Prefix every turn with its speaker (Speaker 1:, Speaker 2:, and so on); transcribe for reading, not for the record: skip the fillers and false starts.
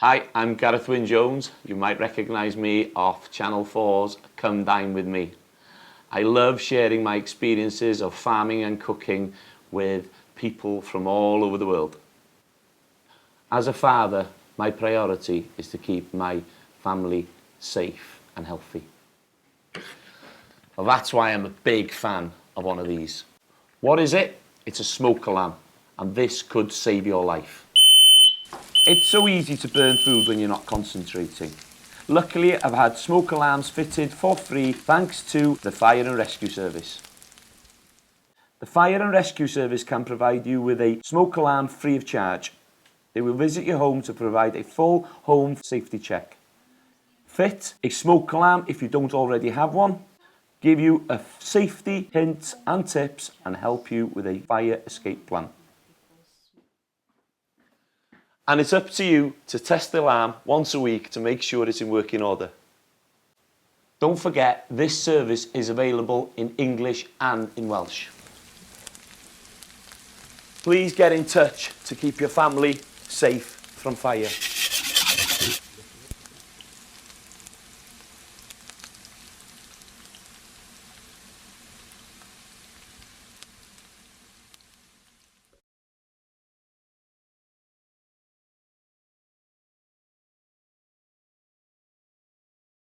Speaker 1: Hi, I'm Gareth Wyn Jones. You might recognise me off Channel 4's Come Dine With Me. I love sharing my experiences of farming and cooking with people from all over the world. As a father, my priority is to keep my family safe and healthy. Well, that's why I'm a big fan of one of these. What is it? It's a smoke alarm, and this could save your life. It's so easy to burn food when you're not concentrating. Luckily, I've had smoke alarms fitted for free thanks to the Fire and Rescue Service. The Fire and Rescue Service can provide you with a smoke alarm free of charge. They will visit your home to provide a full home safety check. Fit a smoke alarm if you don't already have one, give you a safety hints and tips, and help you with a fire escape plan. And it's up to you to test the alarm once a week to make sure it's in working order. Don't forget, this service is available in English and in Welsh. Please get in touch to keep your family safe from fire.